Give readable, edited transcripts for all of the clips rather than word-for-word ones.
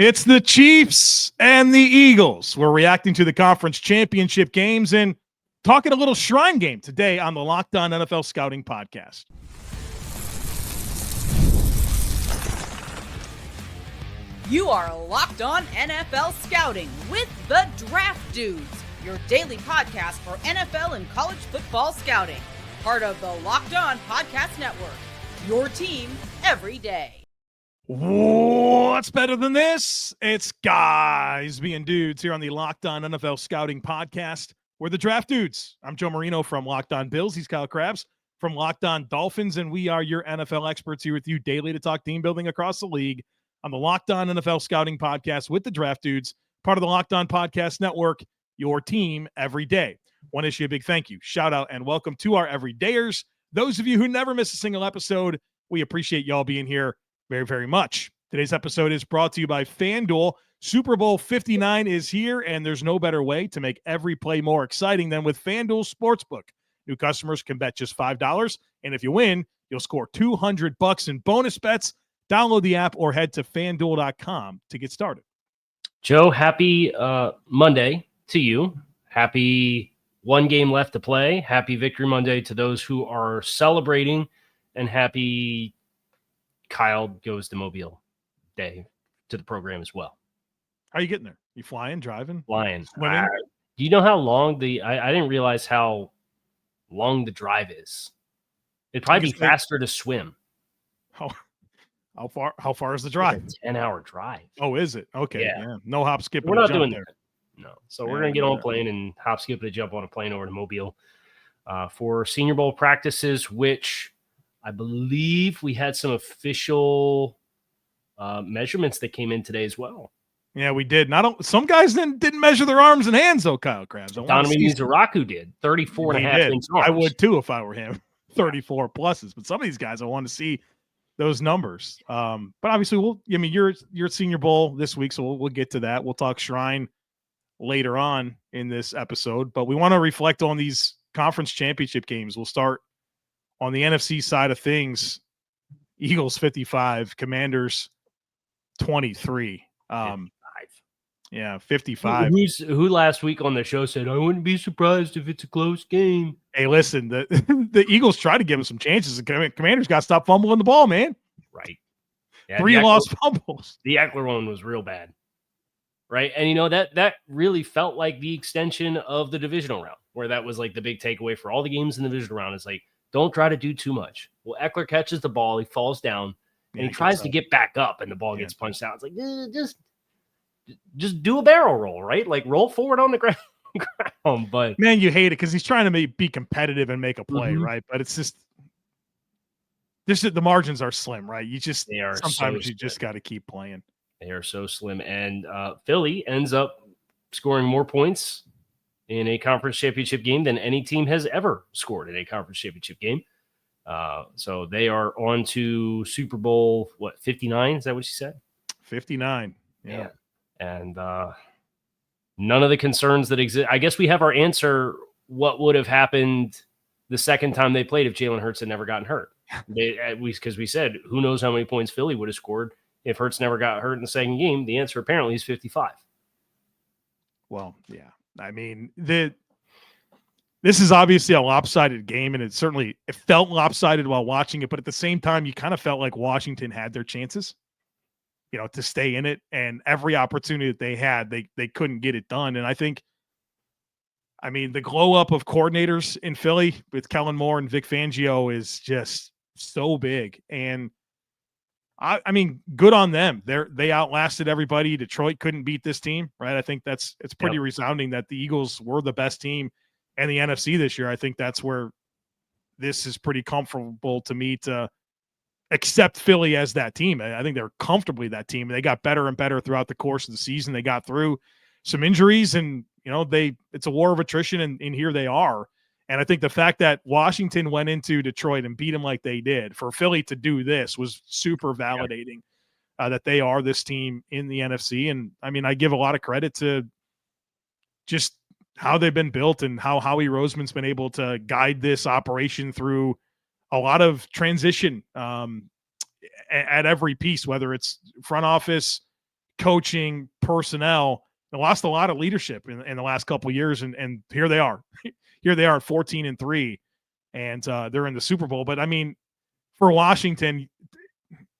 It's the Chiefs and the Eagles. We're reacting to the conference championship games and talking a little Shrine Game today on the Locked On NFL Scouting Podcast. You are Locked On NFL Scouting with the Draft Dudes, your daily podcast for NFL and college football scouting. Part of the Locked On Podcast Network, your team every day. What's better than this? It's guys being dudes here on the Locked On NFL Scouting Podcast. We're the Draft Dudes. I'm Joe Marino from Locked On Bills. He's Kyle Crabbs from Locked On Dolphins, and we are your NFL experts here with you daily to talk team building across the league on the Locked On NFL Scouting Podcast with the Draft Dudes, part of the Locked On Podcast Network, your team every day. Want to issue a big thank you, shout out, and welcome to our everydayers. Those of you who never miss a single episode, we appreciate y'all being here very, very much. Today's episode is brought to you by FanDuel. Super Bowl 59 is here, and there's no better way to make every play more exciting than with FanDuel Sportsbook. New customers can bet just $5, and if you win, you'll score $200 in bonus bets. Download the app or head to FanDuel.com to get started. Joe, happy Monday to you. Happy one game left to play. Happy Victory Monday to those who are celebrating, and happy Kyle goes to Mobile Day to the program as well. How are you getting there? You flying, driving? Flying. Swimming? Do you know how long I didn't realize how long the drive is. It'd probably be faster to swim. How far is the drive? It's a 10-hour drive. Oh, is it? Okay. Yeah. No hop, skip, We're not doing there. that. No. So we're going to get on a plane and hop, skip, and jump on a plane over to Mobile for Senior Bowl practices, which I believe we had some official measurements that came in today as well. Yeah, we did. Some guys didn't measure their arms and hands, though, Kyle Crabbs. Donovan Mizraku did. 34 and a half inch arms. I would, too, if I were him. 34 pluses. But some of these guys, I want to see those numbers. But obviously, you're at Senior Bowl this week, so we'll get to that. We'll talk Shrine later on in this episode. But we want to reflect on these conference championship games. We'll start on the NFC side of things. Eagles 55, Commanders 23. 55. Who last week on the show said, I wouldn't be surprised if it's a close game. Hey, listen, the Eagles tried to give them some chances. The Commanders got to stop fumbling the ball, man. Right. Yeah, 3 lost fumbles. The Eckler one was real bad. Right. And, that really felt like the extension of the divisional round, where that was like the big takeaway for all the games in the divisional round. Is like, don't try to do too much. Well, Eckler catches the ball, he falls down, and he tries to get back up, and the ball gets punched out. It's like, just do a barrel roll, right? Like roll forward on the ground. But man, you hate it because he's trying to be competitive and make a play, right? But it's just the margins are slim, right? Sometimes you just got to keep playing. They are so slim, and Philly ends up scoring more points in a conference championship game than any team has ever scored in a conference championship game. So they are on to Super Bowl, 59? Is that what you said? 59. Yeah. And none of the concerns that exist. I guess we have our answer. What would have happened the second time they played if Jalen Hurts had never gotten hurt? Because we said, who knows how many points Philly would have scored if Hurts never got hurt in the second game. The answer apparently is 55. Well, yeah. I mean, this is obviously a lopsided game, and it felt lopsided while watching it. But at the same time, you kind of felt like Washington had their chances, to stay in it, and every opportunity that they had, they couldn't get it done. And I think, the glow up of coordinators in Philly with Kellen Moore and Vic Fangio is just so big. And good on them. They outlasted everybody. Detroit couldn't beat this team, right? I think it's pretty resounding that the Eagles were the best team in the NFC this year. I think that's where this is pretty comfortable to me to accept Philly as that team. I think they're comfortably that team. They got better and better throughout the course of the season. They got through some injuries, and it's a war of attrition, and here they are. And I think the fact that Washington went into Detroit and beat them like they did, for Philly to do this was super validating that they are this team in the NFC. And I give a lot of credit to just how they've been built and how Howie Roseman's been able to guide this operation through a lot of transition at every piece, whether it's front office, coaching, personnel. They lost a lot of leadership in the last couple of years, and here they are. Here they are at 14-3, and they're in the Super Bowl. But I mean, for Washington,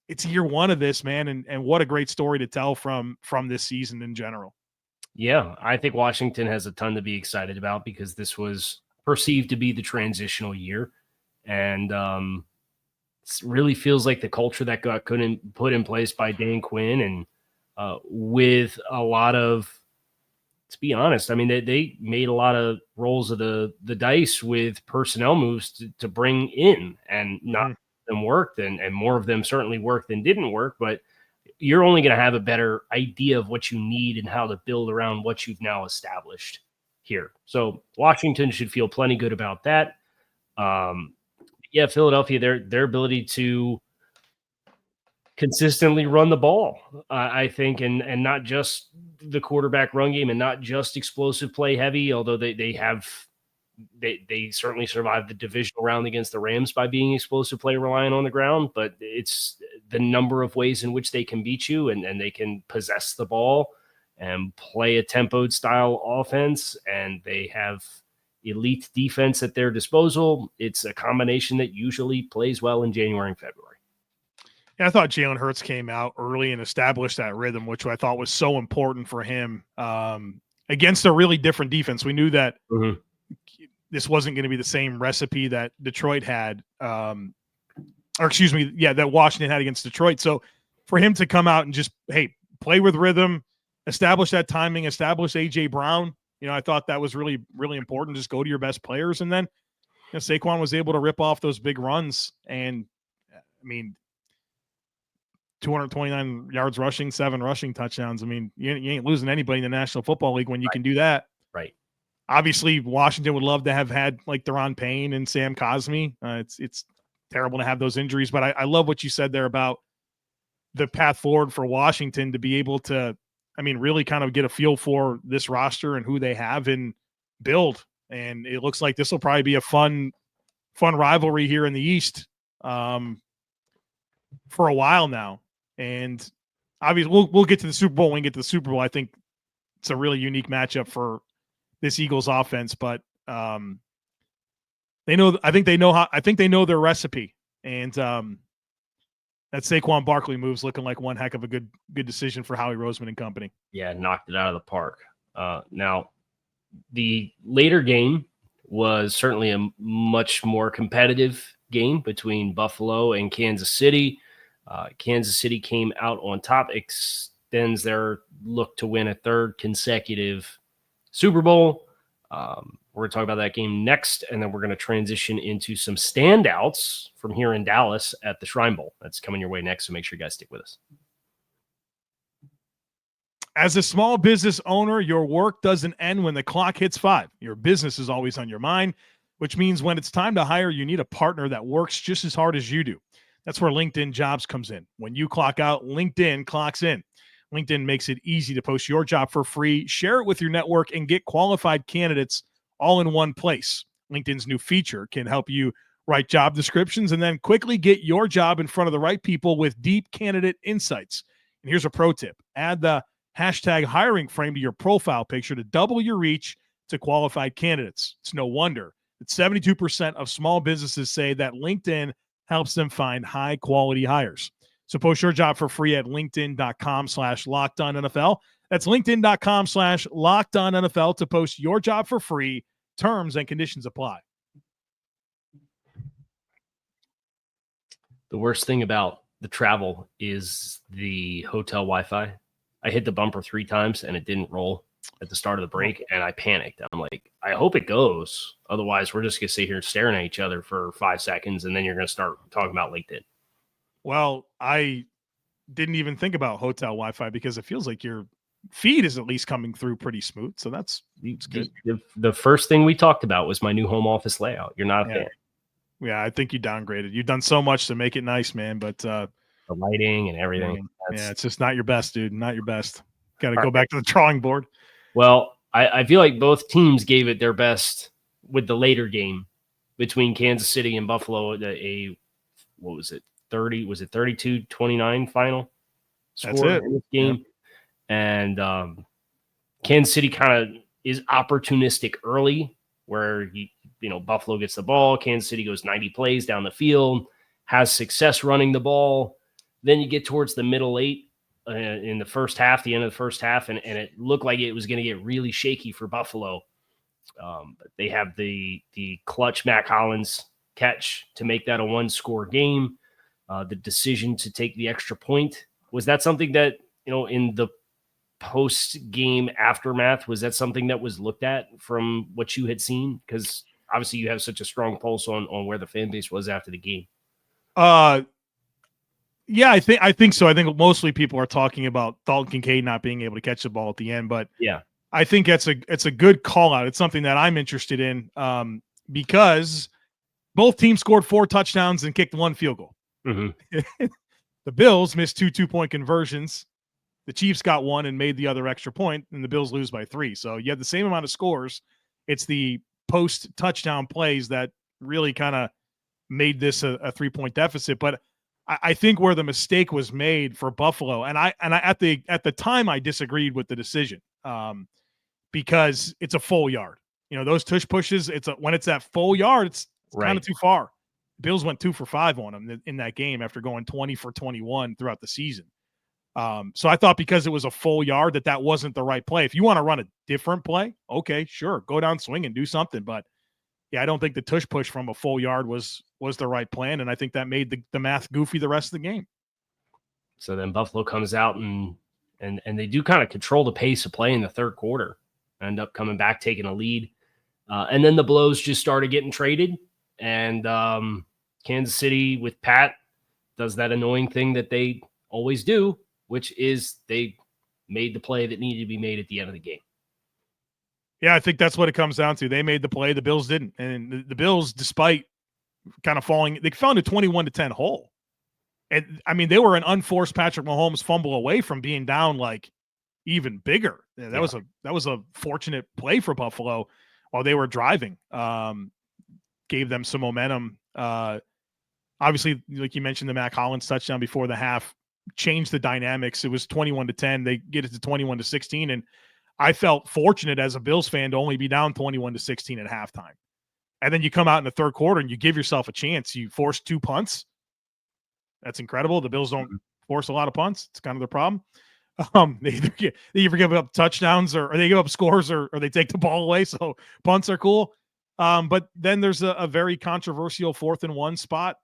it's year one of this, man, and what a great story to tell from this season in general. Yeah, I think Washington has a ton to be excited about because this was perceived to be the transitional year, and it really feels like the culture that got put in place by Dan Quinn, and with a lot of, to be honest, I mean, they made a lot of rolls of the dice with personnel moves to bring in, and not them worked, and more of them certainly worked than didn't work, but you're only going to have a better idea of what you need and how to build around what you've now established here. So Washington should feel plenty good about that. Yeah, Philadelphia, their ability to consistently run the ball, I think, and not just the quarterback run game and not just explosive play heavy, although they certainly survived the divisional round against the Rams by being explosive play reliant on the ground, but it's the number of ways in which they can beat you, and they can possess the ball and play a tempoed style offense, and they have elite defense at their disposal. It's a combination that usually plays well in January and February. And I thought Jalen Hurts came out early and established that rhythm, which I thought was so important for him against a really different defense. We knew that this wasn't going to be the same recipe that Detroit had, that Washington had against Detroit. So for him to come out and just, hey, play with rhythm, establish that timing, establish A.J. Brown, I thought that was really, really important. Just go to your best players. And then Saquon was able to rip off those big runs. And, I mean, 229 yards rushing, 7 rushing touchdowns. I mean, you ain't losing anybody in the National Football League when you can do that. Right. Obviously, Washington would love to have had like Deron Payne and Sam Cosmi. It's terrible to have those injuries, but I love what you said there about the path forward for Washington to be able to, really kind of get a feel for this roster and who they have and build. And it looks like this will probably be a fun rivalry here in the East for a while now. And obviously, we'll get to the Super Bowl when we get to the Super Bowl. I think it's a really unique matchup for this Eagles offense, but I think they know their recipe, and that Saquon Barkley move's looking like one heck of a good decision for Howie Roseman and company. Yeah, knocked it out of the park. Now, the later game was certainly a much more competitive game between Buffalo and Kansas City. Kansas City came out on top, extends their look to win a third consecutive Super Bowl. We're going to talk about that game next, and then we're going to transition into some standouts from here in Dallas at the Shrine Bowl. That's coming your way next, so make sure you guys stick with us. As a small business owner, your work doesn't end when the clock hits 5. Your business is always on your mind, which means when it's time to hire, you need a partner that works just as hard as you do. That's where LinkedIn Jobs comes in. When you clock out, LinkedIn clocks in. LinkedIn makes it easy to post your job for free, share it with your network, and get qualified candidates all in one place. LinkedIn's new feature can help you write job descriptions and then quickly get your job in front of the right people with deep candidate insights. And here's a pro tip. Add the hashtag hiring frame to your profile picture to double your reach to qualified candidates. It's no wonder that 72% of small businesses say that LinkedIn helps them find high-quality hires. So post your job for free at linkedin.com/LockedOnNFL. That's linkedin.com/LockedOnNFL to post your job for free. Terms and conditions apply. The worst thing about the travel is the hotel Wi-Fi. I hit the bumper 3 times and it didn't roll at the start of the break, and I panicked. I'm like, I hope it goes. Otherwise, we're just going to sit here staring at each other for 5 seconds, and then you're going to start talking about LinkedIn. Well, I didn't even think about hotel Wi-Fi because it feels like your feed is at least coming through pretty smooth. So that's good. The first thing we talked about was my new home office layout. You're not a fan. Yeah, I think you downgraded. You've done so much to make it nice, man, but the lighting and everything. It's just not your best, dude. Not your best. Got to go back to the drawing board. Well, I feel like both teams gave it their best with the later game between Kansas City and Buffalo. What was it? 32-29 final score in this game. And Kansas City kind of is opportunistic early, where Buffalo gets the ball, Kansas City goes 90 plays down the field, has success running the ball. Then you get towards the middle eight in the first half, the end of the first half, and it looked like it was going to get really shaky for Buffalo. But they have the clutch Mac Hollins catch to make that a one-score game. The decision to take the extra point, was that something that, in the post-game aftermath, was that something that was looked at from what you had seen? Because obviously you have such a strong pulse on where the fan base was after the game. Yeah, I think so. I think mostly people are talking about Dalton Kincaid not being able to catch the ball at the end, but yeah, I think it's a good call out. It's something that I'm interested in because both teams scored 4 touchdowns and kicked 1 field goal. Mm-hmm. The Bills missed 2 2-point conversions. The Chiefs got 1 and made the other extra point, and the Bills lose by 3. So you have the same amount of scores. It's the post-touchdown plays that really kind of made this a 3-point deficit. But I think where the mistake was made for Buffalo, and I at the time I disagreed with the decision because it's a full yard. Those tush pushes. When it's that full yard, it's kind of too far. Bills went 2 for 5 on them in that game after going 20 for 21 throughout the season. So I thought because it was a full yard that wasn't the right play. If you want to run a different play, okay, sure, go down, swing, and do something. But yeah, I don't think the tush push from a full yard was the right plan, and I think that made the math goofy the rest of the game. So then Buffalo comes out and they do kind of control the pace of play in the third quarter, end up coming back, taking a lead. And then the blows just started getting traded, and Kansas City with Pat does that annoying thing that they always do, which is they made the play that needed to be made at the end of the game. Yeah, I think that's what it comes down to. They made the play, the Bills didn't. And the Bills, despite kind of falling, they found a 21-10 hole. And I mean, they were an unforced Patrick Mahomes fumble away from being down like even bigger. That was a fortunate play for Buffalo while they were driving. Gave them some momentum. Obviously, like you mentioned, the Mac Hollins touchdown before the half changed the dynamics. It was 21-10. They get it to 21-16. And I felt fortunate as a Bills fan to only be down 21-16 at halftime. And then you come out in the third quarter and you give yourself a chance. You force 2 punts. That's incredible. The Bills don't force a lot of punts. It's kind of their problem. They either give up touchdowns or they give up scores or they take the ball away. So punts are cool. But then there's a very controversial 4th and 1 spot.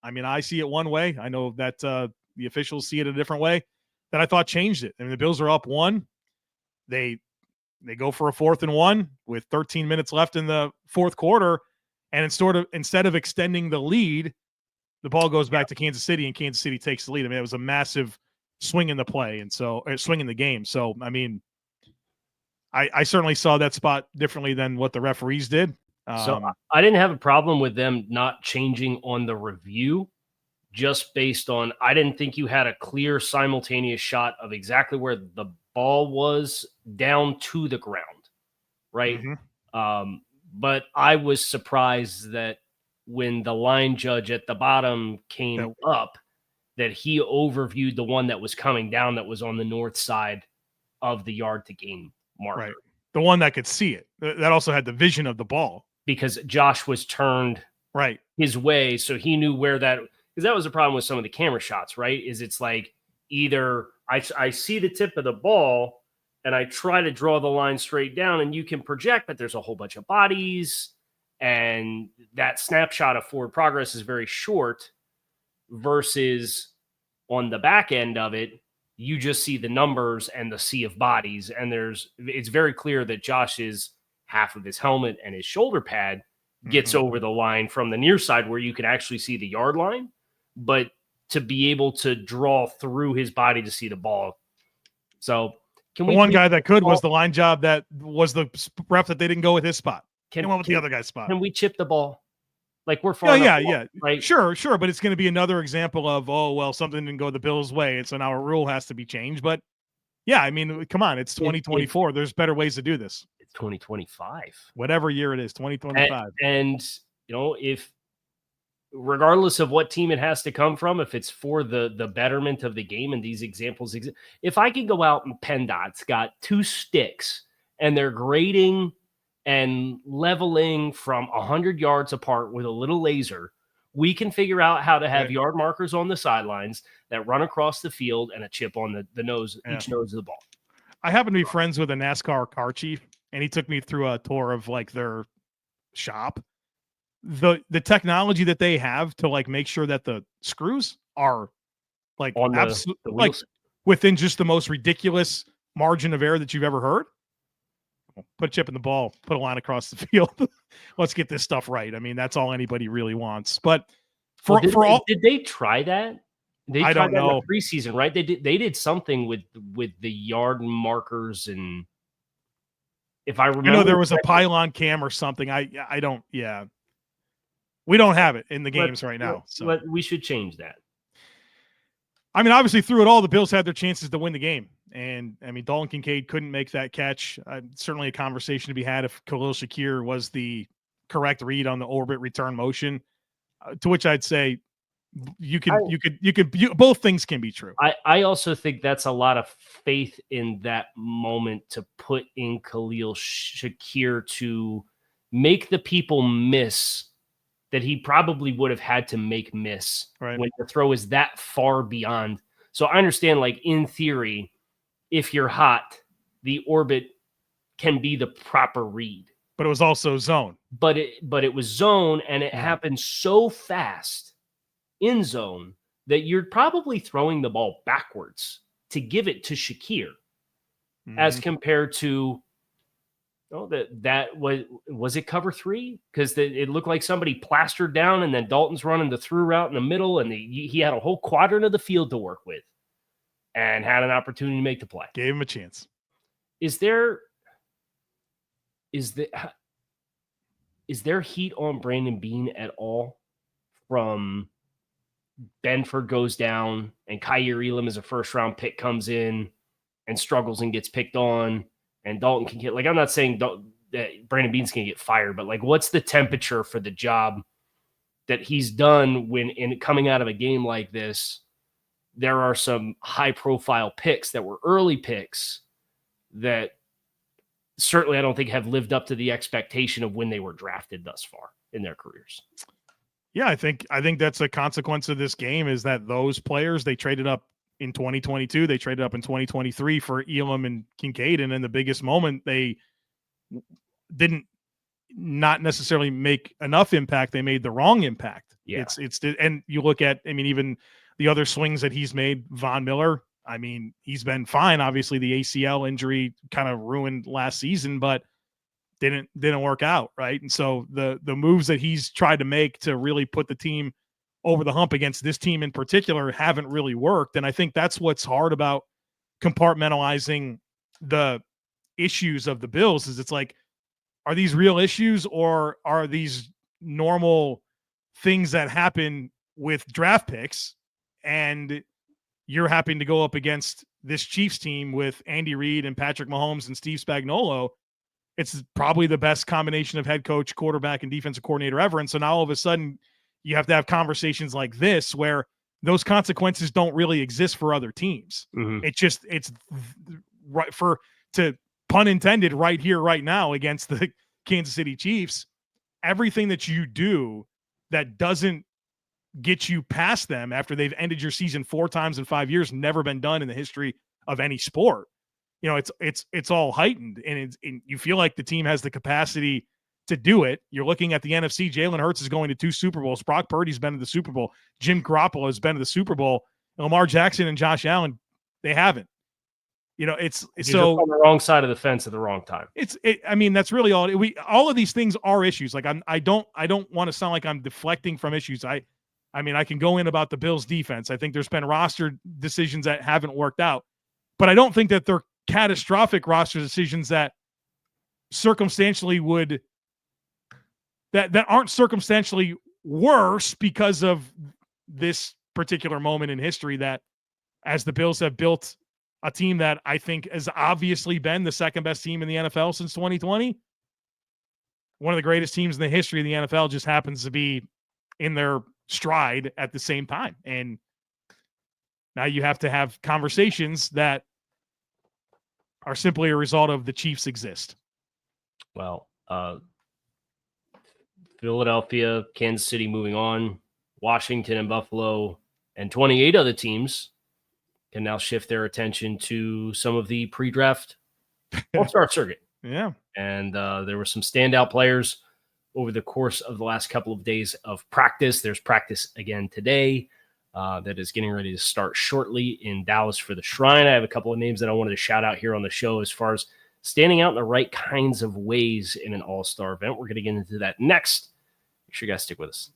I mean, I see it one way. I know that the officials see it a different way that I thought changed it. I mean, the Bills are up 1. They go for a 4th and 1 with 13 minutes left in the fourth quarter. And instead of extending the lead, the ball goes back to Kansas City and Kansas City takes the lead. I mean, it was a massive swing in the play and swing in the game. So, I mean, I certainly saw that spot differently than what the referees did. So I didn't have a problem with them not changing on the review, just based on, I didn't think you had a clear simultaneous shot of exactly where the ball was down to the ground. Right. Mm-hmm. But I was surprised that when the line judge at the bottom came up, that he overviewed the one that was coming down that was on the north side of the yard to gain marker. Right. The one that could see it. That also had the vision of the ball. Because Josh was turned his way, so he knew where that, because that was a problem with some of the camera shots, right? Is it's like either I see the tip of the ball and I try to draw the line straight down and you can project, but there's a whole bunch of bodies and that snapshot of forward progress is very short versus on the back end of it, you just see the numbers and the sea of bodies. And it's very clear that Josh's half of his helmet and his shoulder pad gets over the line from the near side where you can actually see the yard line, but to be able to draw through his body to see the ball. So can one guy that could was the line job that was the ref that they didn't go with his spot. They went with the other guy's spot. Can we chip the ball? Like we're far enough. Right? Sure. But it's going to be another example of, something didn't go the Bills' way. And so now a rule has to be changed. But yeah, I mean, come on, it's 2024. There's better ways to do this. It's 2025. Whatever year it is, 2025. And if regardless of what team it has to come from, if it's for the betterment of the game, and these examples exist. If I could go out and PennDOT's got 2 sticks and they're grading and leveling from 100 yards apart with a little laser, we can figure out how to have yard markers on the sidelines that run across the field and a chip on the nose, each nose of the ball. I happen to be friends with a NASCAR car chief, and he took me through a tour of like their shop. The technology that they have to like make sure that the screws are like absolutely like within just the most ridiculous margin of error that you've ever heard. Put a chip in the ball, put a line across the field. Let's get this stuff right. I mean, that's all anybody really wants. But did they try that? I don't know. In the preseason, right? They did something with the yard markers, and if I remember, there was a pylon cam or something. I don't. Yeah, we don't have it in the games right now. So we should change that. I mean, obviously, through it all, the Bills had their chances to win the game. And, I mean, Dalton Kincaid couldn't make that catch. Certainly a conversation to be had if Khalil Shakir was the correct read on the orbit return motion, to which I'd say both things can be true. I also think that's a lot of faith in that moment to put in Khalil Shakir to make the people miss that he probably would have had to make miss when the throw is that far beyond. So I understand, like, in theory, if you're hot, the orbit can be the proper read. But it was also zone. But it was zone, and it happened so fast in zone that you're probably throwing the ball backwards to give it to Shakir, as compared to that was it cover 3? Because it looked like somebody plastered down, and then Dalton's running the through route in the middle, and he had a whole quadrant of the field to work with and had an opportunity to make the play. Gave him a chance. Is there heat on Brandon Beane at all from Benford goes down and Kaiir Elam as a first-round pick comes in and struggles and gets picked on, and Dalton can get, like, I'm not saying that Brandon Beane's going to get fired, but, like, what's the temperature for the job that he's done when coming out of a game like this? There are some high-profile picks that were early picks that certainly I don't think have lived up to the expectation of when they were drafted thus far in their careers. Yeah, I think that's a consequence of this game, is that those players, they traded up in 2022, they traded up in 2023 for Elam and Kincaid, and in the biggest moment, they didn't not necessarily make enough impact. They made the wrong impact. Yeah. And you look at, I mean, even the other swings that he's made, Von Miller, I mean, he's been fine. Obviously, the ACL injury kind of ruined last season, but didn't work out, right? And so the moves that he's tried to make to really put the team over the hump against this team in particular haven't really worked. And I think that's what's hard about compartmentalizing the issues of the Bills, is it's like, are these real issues, or are these normal things that happen with draft picks? And you're having to go up against this Chiefs team with Andy Reid and Patrick Mahomes and Steve Spagnuolo. It's probably the best combination of head coach, quarterback, and defensive coordinator ever. And so now all of a sudden you have to have conversations like this where those consequences don't really exist for other teams. Mm-hmm. It's right to pun intended, right here, right now against the Kansas City Chiefs. Everything that you do that doesn't get you past them after they've ended your season 4 times in 5 years, never been done in the history of any sport. You know, it's all heightened, and you feel like the team has the capacity to do it. You're looking at the NFC. Jalen Hurts is going to 2 Super Bowls. Brock Purdy's been to the Super Bowl. Jim Garoppolo has been to the Super Bowl. Lamar Jackson and Josh Allen, they haven't. You know, it's so on the wrong side of the fence at the wrong time. I mean, that's really all. All of these things are issues. Like I don't want to sound like I'm deflecting from issues. I mean, I can go in about the Bills defense. I think there's been roster decisions that haven't worked out, but I don't think that they're catastrophic roster decisions that circumstantially that aren't circumstantially worse because of this particular moment in history, that as the Bills have built a team that I think has obviously been the second best team in the NFL since 2020. One of the greatest teams in the history of the NFL just happens to be in their stride at the same time. And now you have to have conversations that are simply a result of the Chiefs exist. Well, Philadelphia, Kansas City moving on, Washington and Buffalo, and 28 other teams can now shift their attention to some of the pre-draft all-star circuit. Yeah. And there were some standout players over the course of the last couple of days of practice. There's practice again today that is getting ready to start shortly in Dallas for the Shrine. I have a couple of names that I wanted to shout out here on the show as far as standing out in the right kinds of ways in an all-star event. We're going to get into that next. Make sure you guys stick with us.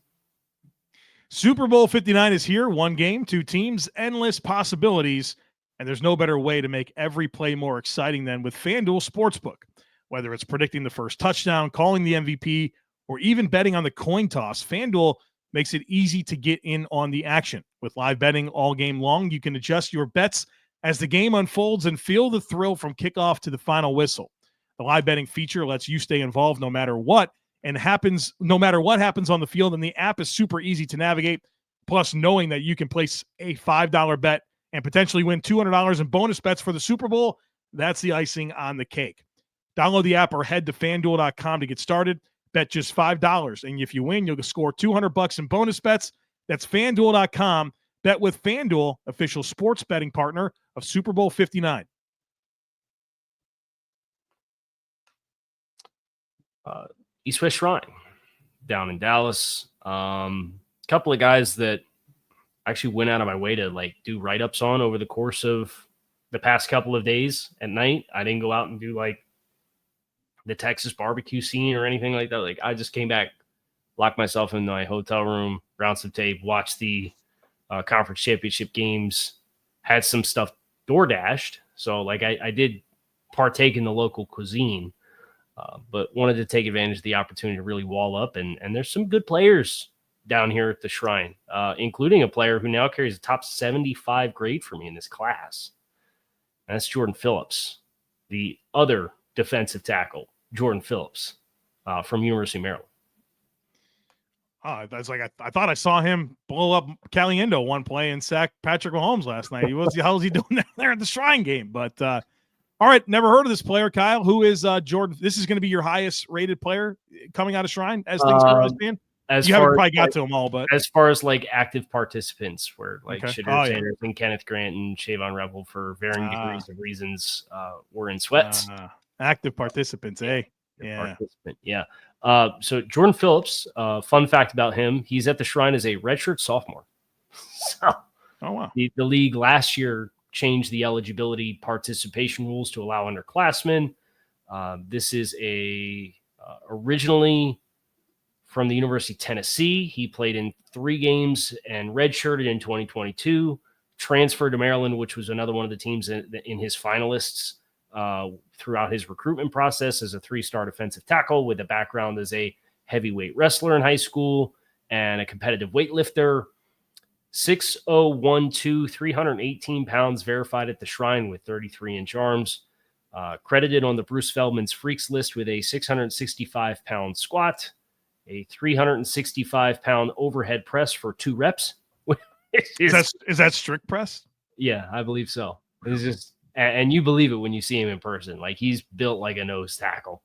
Super Bowl 59 is here. One game, two teams, endless possibilities, and there's no better way to make every play more exciting than with FanDuel Sportsbook. Whether it's predicting the first touchdown, calling the MVP, or even betting on the coin toss, FanDuel makes it easy to get in on the action. With live betting all game long, you can adjust your bets as the game unfolds and feel the thrill from kickoff to the final whistle. The live betting feature lets you stay involved no matter what happens on the field, and the app is super easy to navigate. Plus, knowing that you can place a $5 bet and potentially win $200 in bonus bets for the Super Bowl, that's the icing on the cake. Download the app or head to FanDuel.com to get started. Bet just $5, and if you win, you'll score $200 in bonus bets. That's FanDuel.com. Bet with FanDuel, official sports betting partner of Super Bowl 59. East West Shrine down in Dallas. Couple of guys that actually went out of my way to do write-ups on over the course of the past couple of days at night. I didn't go out and do the Texas barbecue scene or anything like that. I just came back, locked myself in my hotel room, ground some tape, watched the conference championship games, had some stuff door dashed. So I did partake in the local cuisine, but wanted to take advantage of the opportunity to really wall up. And there's some good players down here at the Shrine, including a player who now carries a top 75 grade for me in this class. And that's Jordan Phillips, the other defensive tackle, Jordan Phillips, from University of Maryland. Oh, that's I thought I saw him blow up Caliendo one play and sack Patrick Mahomes last night. How was he doing there at the Shrine game? But all right, never heard of this player, Kyle. Who is Jordan? This is going to be your highest rated player coming out of Shrine as things currently stand. You haven't probably got to them all, but as far as active participants, where Shadur Sanders and Kenneth Grant and Shavon Revel for varying degrees of reasons were in sweats. Active participants, eh? Participant, yeah. So Jordan Phillips, fun fact about him, he's at the Shrine as a redshirt sophomore. So, oh wow. The league last year changed the eligibility participation rules to allow underclassmen. This is originally from the University of Tennessee. He played in 3 games and redshirted in 2022. Transferred to Maryland, which was another one of the teams in his finalists throughout his recruitment process as a 3-star defensive tackle with a background as a heavyweight wrestler in high school and a competitive weightlifter. 6'0", 318 pounds, verified at the Shrine with 33-inch arms. Credited on the Bruce Feldman's Freaks list with a 665-pound squat, a 365-pound overhead press for 2 reps. Is that strict press? Yeah, I believe so. It's just, and you believe it when you see him in person. He's built like a nose tackle.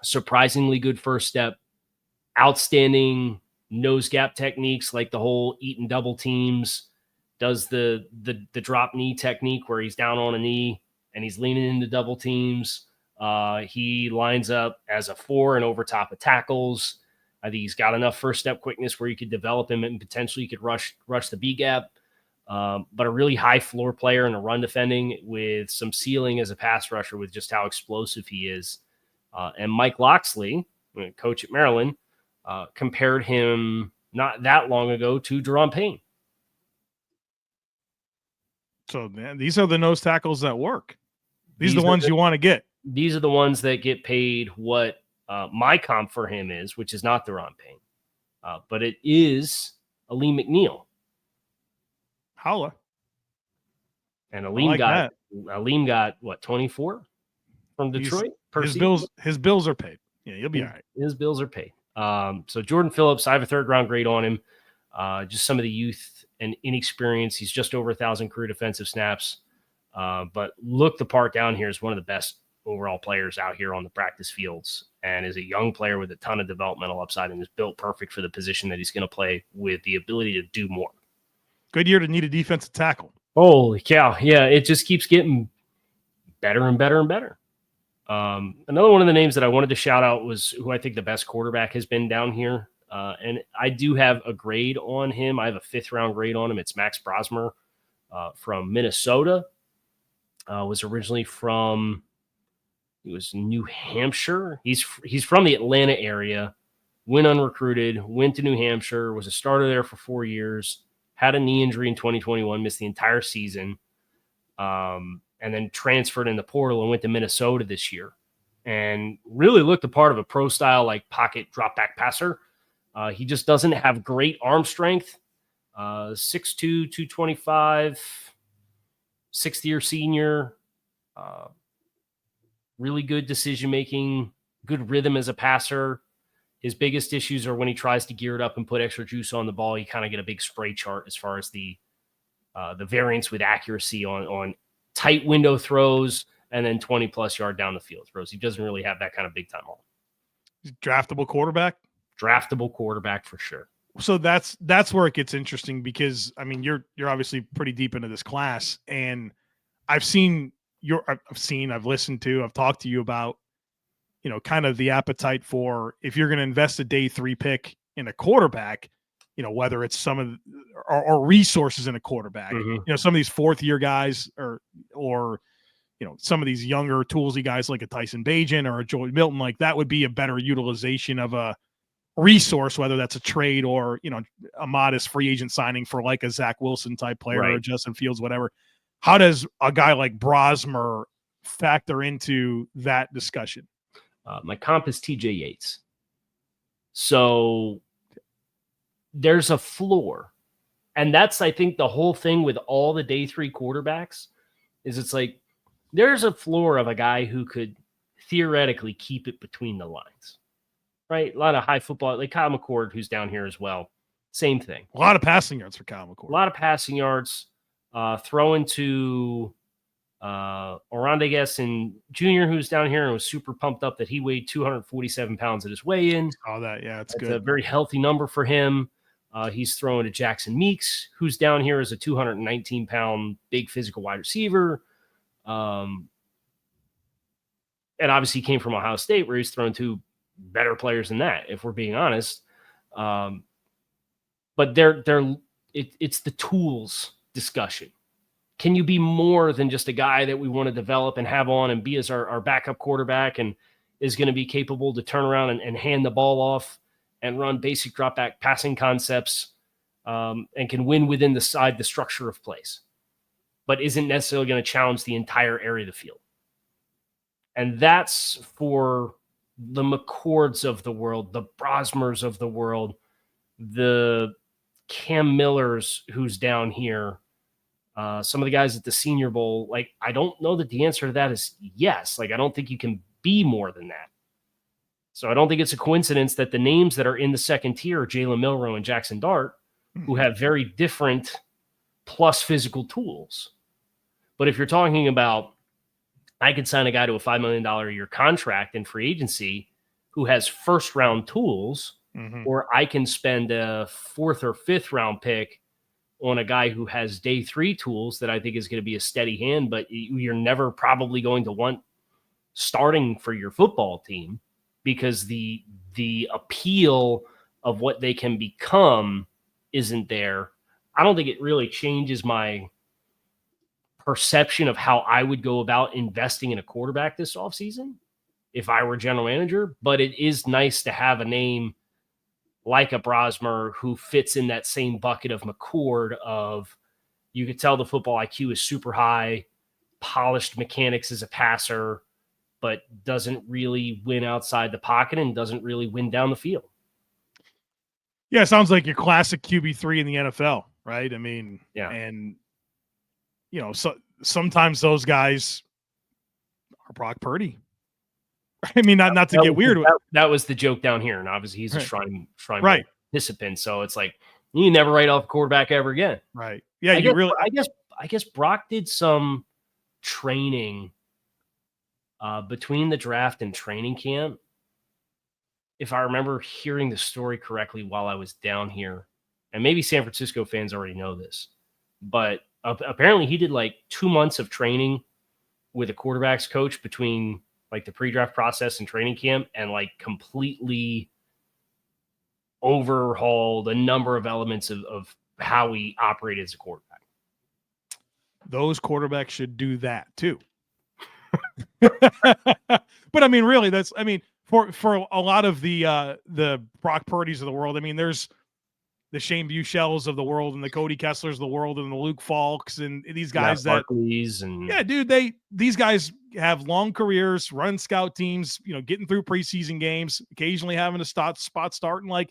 Surprisingly good first step. Outstanding nose gap techniques, like the whole eat and double teams. Does the drop knee technique where he's down on a knee and he's leaning into double teams. He lines up as a 4 and over top of tackles. I think he's got enough first step quickness where you could develop him and potentially you could rush the B gap. But a really high floor player in a run defending with some ceiling as a pass rusher with just how explosive he is. And Mike Loxley, coach at Maryland, compared him not that long ago to Deron Payne. So man, these are the nose tackles that work. These are the ones you want to get. These are the ones that get paid what my comp for him is, which is not Deron Payne, but it is Aleem McNeil. Holla. And Aleem got what, 24 from Detroit? His bills are paid. Yeah, you'll be all right. His bills are paid. So Jordan Phillips, I have a 3rd-round grade on him. Just some of the youth and inexperience. He's just over 1,000 career defensive snaps. But look the part down here is one of the best overall players out here on the practice fields, and is a young player with a ton of developmental upside and is built perfect for the position that he's going to play with the ability to do more. Good year to need a defensive tackle. Holy cow. Yeah, it just keeps getting better and better and better. Another one of the names that I wanted to shout out was who I think the best quarterback has been down here. And I do have a grade on him. I have a 5th-round grade on him. It's Max Brosmer from Minnesota. Was originally from New Hampshire. He's from the Atlanta area, went unrecruited, went to New Hampshire, was a starter there for 4 years, had a knee injury in 2021, missed the entire season, and then transferred in the portal and went to Minnesota this year and really looked a part of a pro-style like pocket drop-back passer. He just doesn't have great arm strength. 6'2", 225, 6th-year senior, really good decision-making, good rhythm as a passer. His biggest issues are when he tries to gear it up and put extra juice on the ball. You kind of get a big spray chart as far as the variance with accuracy on tight window throws and then 20-plus yard down the field throws. He doesn't really have that kind of big-time arm. Draftable quarterback? Draftable quarterback for sure. So that's where it gets interesting because, I mean, you're obviously pretty deep into this class, and I've listened to, I've talked to you about, kind of the appetite for if you're going to invest a day 3 pick in a quarterback, whether it's some of or resources in a quarterback, some of these 4th-year guys or some of these younger toolsy guys like a Tyson Bagent or a Joey Milton, like that would be a better utilization of a resource, whether that's a trade or, a modest free agent signing for like a Zach Wilson type player or Justin Fields, whatever. How does a guy like Brosmer factor into that discussion? My comp is TJ Yates. So there's a floor. And that's, I think, the whole thing with all the day 3 quarterbacks is it's like there's a floor of a guy who could theoretically keep it between the lines, right? A lot of high football, like Kyle McCord, who's down here as well. Same thing. A lot of passing yards for Kyle McCord. A lot of passing yards. Throwing to Orondegas and Jr., who's down here and was super pumped up that he weighed 247 pounds at his weigh-in. Oh, that, yeah, that's good. It's a very healthy number for him. He's throwing to Jackson Meeks, who's down here as a 219-pound big physical wide receiver. And obviously came from Ohio State, where he's thrown to better players than that, if we're being honest. But it's the tools discussion. Can you be more than just a guy that we want to develop and have on and be as our backup quarterback and is going to be capable to turn around and hand the ball off and run basic drop back passing concepts and can win within the structure of plays, but isn't necessarily going to challenge the entire area of the field. And that's for the McCords of the world, the Brosmers of the world, the Cam Millers who's down here, some of the guys at the Senior Bowl. Like, I don't know that the answer to that is yes. Like, I don't think you can be more than that. So I don't think it's a coincidence that the names that are in the second tier are Jalen Milroe and Jackson Dart, who have very different plus physical tools. But if you're talking about, I could sign a guy to a $5 million a year contract in free agency who has first round tools, or I can spend a 4th or 5th round pick on a guy who has day 3 tools that I think is going to be a steady hand, but you're never probably going to want starting for your football team because the appeal of what they can become isn't there. I don't think it really changes my perception of how I would go about investing in a quarterback this offseason if I were general manager, but it is nice to have a name like a Brosmer who fits in that same bucket of McCord of, you could tell the football IQ is super high, polished mechanics as a passer, but doesn't really win outside the pocket and doesn't really win down the field. Yeah, it sounds like your classic QB3 in the NFL, right? I mean, yeah. And, so sometimes those guys are Brock Purdy, I mean, not to get weird. That was the joke down here, and obviously he's a Shrine right. participant, so it's like you never write off a quarterback ever again. Right. Yeah, I guess Brock did some training between the draft and training camp. If I remember hearing the story correctly while I was down here, and maybe San Francisco fans already know this, but apparently he did like 2 months of training with a quarterback's coach between like the pre-draft process and training camp, and like completely overhauled a number of elements of how he operated as a quarterback. Those quarterbacks should do that too. But I mean, really, for a lot of the Brock Purdy's of the world, I mean, there's the Shane Buechels of the world and the Cody Kesslers of the world and the Luke Falks and these guys these guys have long careers, run scout teams, getting through preseason games, occasionally having a spot start, and like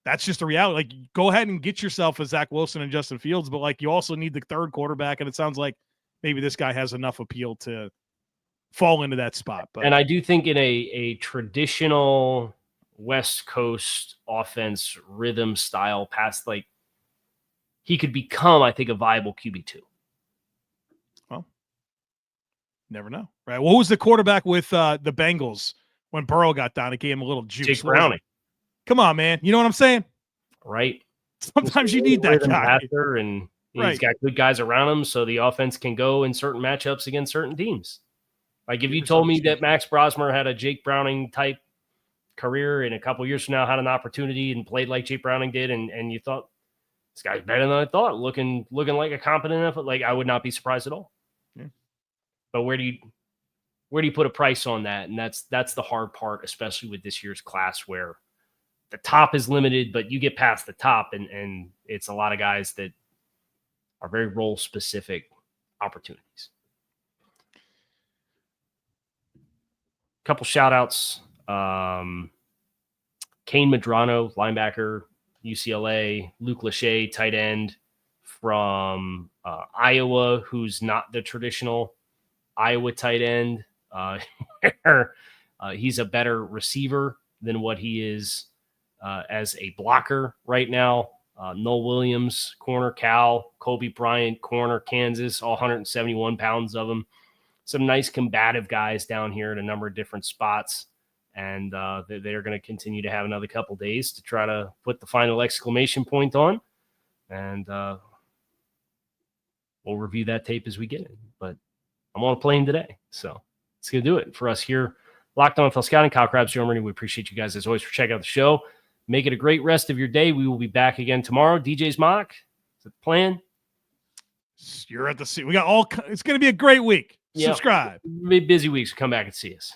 that's just a reality. Like, go ahead and get yourself a Zach Wilson and Justin Fields, but like you also need the third quarterback, and it sounds like maybe this guy has enough appeal to fall into that spot. But and I do think in a traditional West Coast offense rhythm style pass, like he could become, I think, a viable QB2. Well, never know, right? What was the quarterback with the Bengals when Burrow got down? It gave him a little juice. Jake Browning. Come on, man. You know what I'm saying? Right. Sometimes you need that guy. And he's got good guys around him, so the offense can go in certain matchups against certain teams. Like if you told me that Max Brosmer had a Jake Browning type career and a couple years from now had an opportunity and played like Jake Browning did, and you thought this guy's better than I thought, looking like a competent enough, like I would not be surprised at all. Yeah. But where do you put a price on that? And that's the hard part, especially with this year's class where the top is limited, but you get past the top and it's a lot of guys that are very role specific opportunities. Couple shout outs. Kane Medrano, linebacker, UCLA, Luke Lachey, tight end from Iowa, who's not the traditional Iowa tight end. He's a better receiver than what he is as a blocker right now. Noel Williams, corner, Cal, Kobe Bryant, corner, Kansas, all 171 pounds of them. Some nice combative guys down here in a number of different spots. And they're going to continue to have another couple days to try to put the final exclamation point on. And we'll review that tape as we get it. But I'm on a plane today. So it's going to do it for us here. Locked On NFL Scouting, Kyle Crabbs, Joe Marino. We appreciate you guys as always for checking out the show. Make it a great rest of your day. We will be back again tomorrow. DJ's mock. Is that the plan? You're at the seat. We got it's going to be a great week. Subscribe. Busy weeks. Come back and see us.